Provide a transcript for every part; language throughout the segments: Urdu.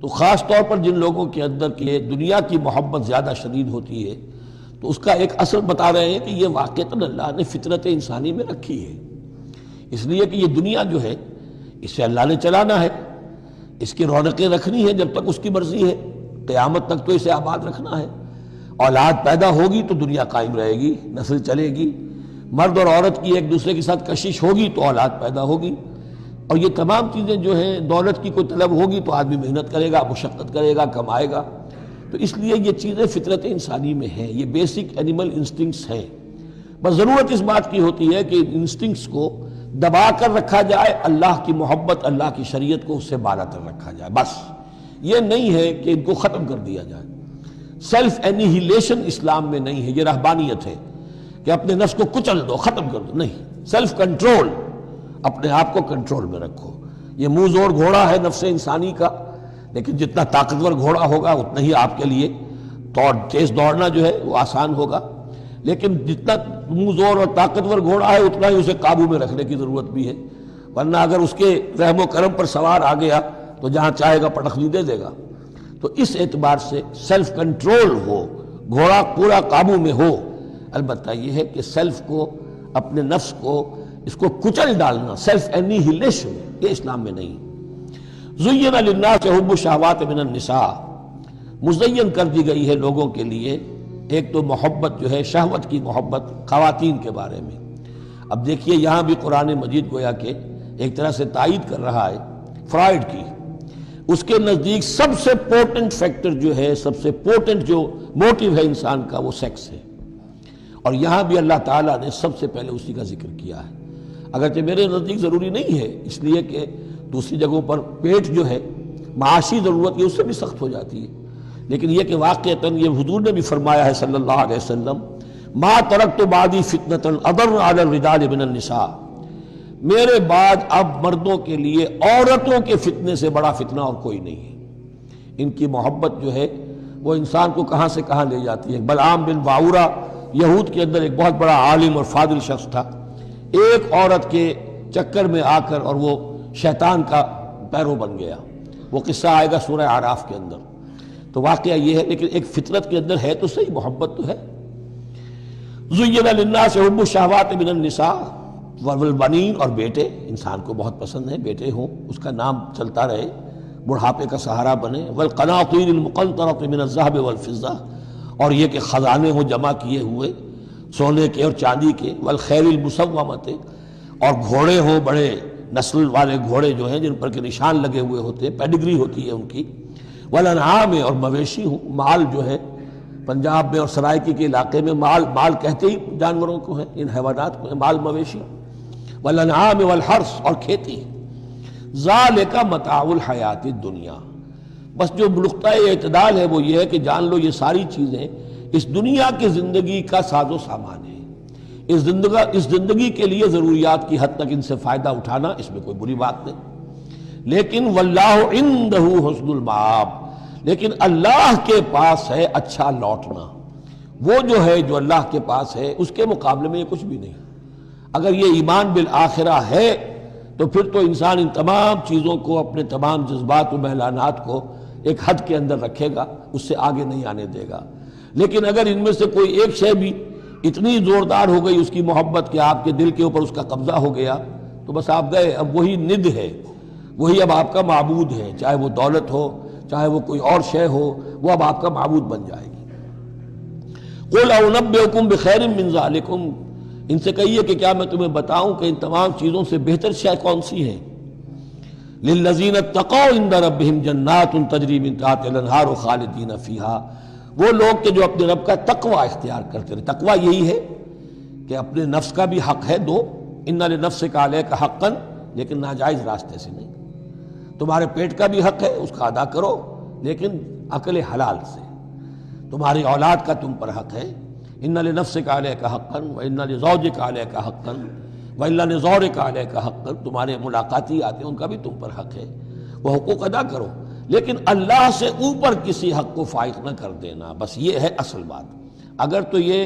تو خاص طور پر جن لوگوں کے اندر کہ دنیا کی محبت زیادہ شدید ہوتی ہے تو اس کا ایک اثر بتا رہے ہیں کہ یہ واقعتاً اللہ نے فطرت انسانی میں رکھی ہے، اس لیے کہ یہ دنیا جو ہے اسے اللہ نے چلانا ہے، اس کی رونقیں رکھنی ہے جب تک اس کی مرضی ہے، قیامت تک تو اسے آباد رکھنا ہے۔ اولاد پیدا ہوگی تو دنیا قائم رہے گی، نسل چلے گی، مرد اور عورت کی ایک دوسرے کے ساتھ کشش ہوگی تو اولاد پیدا ہوگی، اور یہ تمام چیزیں جو ہیں دولت کی کوئی طلب ہوگی تو آدمی محنت کرے گا، مشقت کرے گا، کمائے گا۔ تو اس لیے یہ چیزیں فطرت انسانی میں ہیں، یہ بیسک اینیمل انسٹنکٹس ہیں۔ بس ضرورت اس بات کی ہوتی ہے کہ ان انسٹنکٹس کو دبا کر رکھا جائے، اللہ کی محبت، اللہ کی شریعت کو اس سے بالا تر رکھا جائے، بس یہ نہیں ہے کہ ان کو ختم کر دیا جائے۔ سیلف اینیہیلیشن اسلام میں نہیں ہے، یہ رہبانیت ہے کہ اپنے نفس کو کچل دو، ختم کر دو، نہیں، سیلف کنٹرول، اپنے آپ کو کنٹرول میں رکھو۔ یہ منہ زور گھوڑا ہے نفس انسانی کا، لیکن جتنا طاقتور گھوڑا ہوگا اتنا ہی آپ کے لیے تیز دوڑنا جو ہے وہ آسان ہوگا، لیکن جتنا منہ زور اور طاقتور گھوڑا ہے اتنا ہی اسے قابو میں رکھنے کی ضرورت بھی ہے، ورنہ اگر اس کے رحم و کرم پر سوار آ گیا تو جہاں چاہے گا پٹخنی دے دے گا۔ تو اس اعتبار سے سیلف کنٹرول ہو، گھوڑا پورا قابو میں ہو۔ البتہ یہ ہے کہ سیلف کو، اپنے نفس کو، اس کو کچل ڈالنا، سیلف اینیہیلیشن، یہ اسلام میں نہیں۔ زین للناس حب الشہوات من النساء، مزین کر دی گئی ہے لوگوں کے لیے ایک تو محبت جو ہے شہوت کی محبت خواتین کے بارے میں۔ اب دیکھیے یہاں بھی قرآن مجید گویا کہ ایک طرح سے تائید کر رہا ہے فرائڈ کی۔ اس کے نزدیک سب سے پورٹنٹ فیکٹر جو ہے، سب سے پورٹنٹ جو موٹیو ہے انسان کا، وہ سیکس ہے، اور یہاں بھی اللہ تعالیٰ نے سب سے پہلے اسی کا ذکر کیا ہے۔ اگرچہ میرے نزدیک ضروری نہیں ہے، اس لیے کہ دوسری جگہوں پر پیٹ جو ہے معاشی ضرورت یہ اس سے بھی سخت ہو جاتی ہے، لیکن یہ کہ واقعتاً یہ حضور نے بھی فرمایا ہے صلی اللہ علیہ وسلم، ما ترکت بعدی فتنة اضر علی الرجال من النساء، میرے بعد اب مردوں کے لیے عورتوں کے فتنے سے بڑا فتنہ اور کوئی نہیں ہے۔ ان کی محبت جو ہے وہ انسان کو کہاں سے کہاں لے جاتی ہے۔ بلعام بن باورہ یہود کے اندر ایک بہت بڑا عالم اور فاضل شخص تھا، ایک عورت کے چکر میں آ کر اور وہ شیطان کا پیرو بن گیا۔ وہ قصہ آئے گا سورہ اعراف کے اندر۔ تو واقعہ یہ ہے، لیکن ایک فطرت کے اندر ہے تو صحیح، محبت تو ہے۔ زین للناس حب الشہوات من النساء والبنین، اور بیٹے، انسان کو بہت پسند ہے بیٹے ہوں، اس کا نام چلتا رہے، بڑھاپے کا سہارا بنے، والقناطیر المقنطرۃ من الذهب والفضہ، اور یہ کہ خزانے ہوں جمع کیے ہوئے سونے کے اور چاندی کے، والخیل المسومۃ، اور گھوڑے ہوں بڑے نسل والے گھوڑے جو ہیں جن پر کے نشان لگے ہوئے ہوتے ہیں، پیڈگری ہوتی ہے ان کی، والانعام، اور مویشی ہوں، مال جو ہے پنجاب میں اور سرائکی کے علاقے میں مال کہتے ہی جانوروں کو ہیں، ان حیوانات کو ہیں مال مویشی، والانعام والحرث، اور کھیتی۔ ذالک متاع الحیات الدنیا، بس جو نقطۂ اعتدال ہے وہ یہ ہے کہ جان لو یہ ساری چیزیں اس دنیا کی زندگی کا ساز و سامان ہے، اس زندگی کے لیے ضروریات کی حد تک ان سے فائدہ اٹھانا، اس میں کوئی بری بات نہیں، لیکن واللہ عندہ حسن المآب، لیکن اللہ کے پاس ہے اچھا لوٹنا۔ وہ جو ہے جو اللہ کے پاس ہے اس کے مقابلے میں یہ کچھ بھی نہیں۔ اگر یہ ایمان بالآخرہ ہے تو پھر تو انسان ان تمام چیزوں کو، اپنے تمام جذبات و میلانات کو ایک حد کے اندر رکھے گا، اس سے آگے نہیں آنے دے گا۔ لیکن اگر ان میں سے کوئی ایک شے بھی اتنی زوردار ہو گئی اس کی محبت کہ آپ کے دل کے اوپر اس کا قبضہ ہو گیا تو بس آپ گئے، اب وہی ند ہے، وہی اب آپ کا معبود ہے، چاہے وہ دولت ہو، چاہے وہ کوئی اور شے ہو، وہ اب آپ کا معبود بن جائے گی۔ قُلْ أَنَبِّئُكُمْ بِخَيْرٍ مِّن ذَلِكُمْ، ان سے کہیے کہ کیا میں تمہیں بتاؤں کہ ان تمام چیزوں سے بہتر شے کون سی ہے؟ لِلَّذِينَ اتَّقَوْا عِندَ رَبِّهِمْ جَنَّاتٌ تَجْرِي مِن تَحْتِهَا الْأَنْهَارُ خَالِدِينَ فِيهَا، وہ لوگ کہ جو اپنے رب کا تقوی اختیار کرتے رہے۔ تقوی یہی ہے کہ اپنے نفس کا بھی حق ہے دو، ان لنفسک علیک حقا، لیکن ناجائز راستے سے نہیں۔ تمہارے پیٹ کا بھی حق ہے، اس کا ادا کرو، لیکن عقل حلال سے۔ تمہاری اولاد کا تم پر حق ہے، ان لنفسک علیک حقا وان لزوجک علیک حقا وان لزورک علیک حقا، تمہارے ملاقاتی آتے ہیں ان کا بھی تم پر حق ہے، وہ حقوق ادا کرو، لیکن اللہ سے اوپر کسی حق کو فائق نہ کر دینا، بس یہ ہے اصل بات۔ اگر تو یہ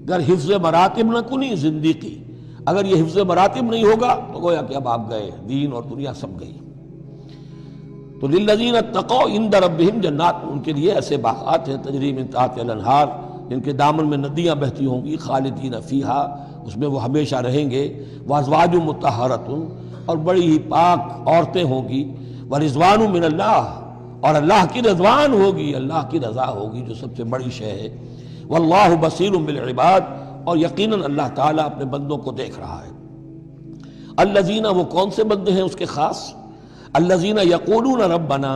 اگر حفظ مراتب نہ کنی زندگی، اگر یہ حفظ مراتب نہیں ہوگا تو گویا کہ اب آپ گئے، دین اور دنیا سب گئی۔ تو للذین اتقوا عند ربہم جنات، ان کے لیے ایسے باغات ہیں تجری من تحتہا الانہار، جن کے دامن میں ندیاں بہتی ہوں گی، خالدین فیہا، اس میں وہ ہمیشہ رہیں گے، وازواج مطہرۃ، اور بڑی ہی پاک عورتیں ہوں گی، ورضوان من اللہ، اور اللہ کی رضوان ہوگی، اللہ کی رضا ہوگی جو سب سے بڑی شے ہے، واللہ بصیر بالعباد، اور یقیناً اللہ تعالیٰ اپنے بندوں کو دیکھ رہا ہے۔ الذین، وہ کون سے بندے ہیں اس کے خاص؟ الذین یقولون ربنا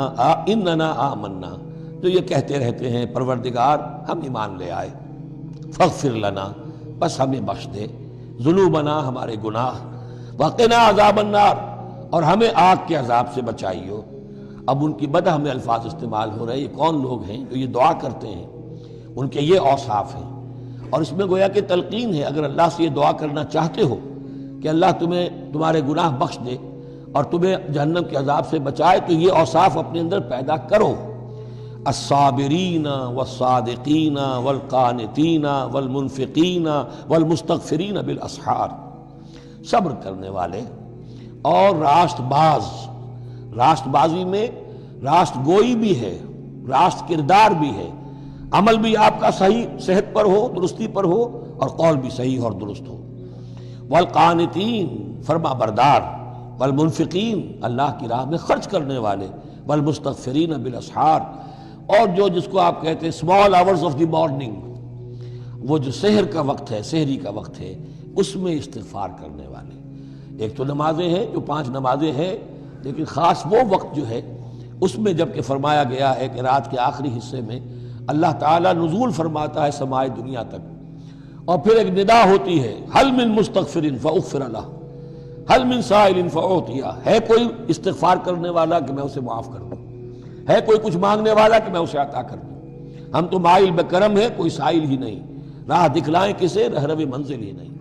اننا آمنا، جو یہ کہتے رہتے ہیں پروردگار ہم ایمان لے آئے، فاغفر لنا، بس ہمیں بخش دے، ذنوبنا، ہمارے گناہ، وقنا عذاب النار، اور ہمیں آگ کے عذاب سے بچائیو۔ اب ان کی بدہ میں الفاظ استعمال ہو رہے ہیں، یہ کون لوگ ہیں جو یہ دعا کرتے ہیں، ان کے یہ اوصاف ہیں، اور اس میں گویا کہ تلقین ہے، اگر اللہ سے یہ دعا کرنا چاہتے ہو کہ اللہ تمہیں تمہارے گناہ بخش دے اور تمہیں جہنم کے عذاب سے بچائے، تو یہ اوصاف اپنے اندر پیدا کرو، الصابرین والصادقین والقانتین والمنفقین والمستغفرین بالاسحار، صبر کرنے والے اور راست باز، راست بازی میں راست گوئی بھی ہے، راست کردار بھی ہے، عمل بھی آپ کا صحیح صحت پر ہو، درستی پر ہو، اور قول بھی صحیح اور درست ہو، والقانتین، فرما بردار، والمنفقین، اللہ کی راہ میں خرچ کرنے والے، والمستغفرین بالاسحار، اور جو جس کو آپ کہتے ہیں small hours of the morning, وہ جو سحر کا وقت ہے، سحری کا وقت ہے، اس میں استغفار کرنے والے۔ ایک تو نمازیں ہیں جو 5 نمازیں ہیں، لیکن خاص وہ وقت جو ہے اس میں جب کہ فرمایا گیا ہے کہ رات کے آخری حصے میں اللہ تعالیٰ نزول فرماتا ہے سمائے دنیا تک، اور پھر ایک ندا ہوتی ہے، حل من مستغفر فاغفر لہ، حل من سائل فاعطیہ، ہے کوئی استغفار کرنے والا کہ میں اسے معاف کر دوں، ہے کوئی کچھ مانگنے والا کہ میں اسے عطا کر دوں۔ ہم تو مائل بکرم ہے، کوئی سائل ہی نہیں، راہ دکھلائیں کسے، رہرو منزل ہی نہیں۔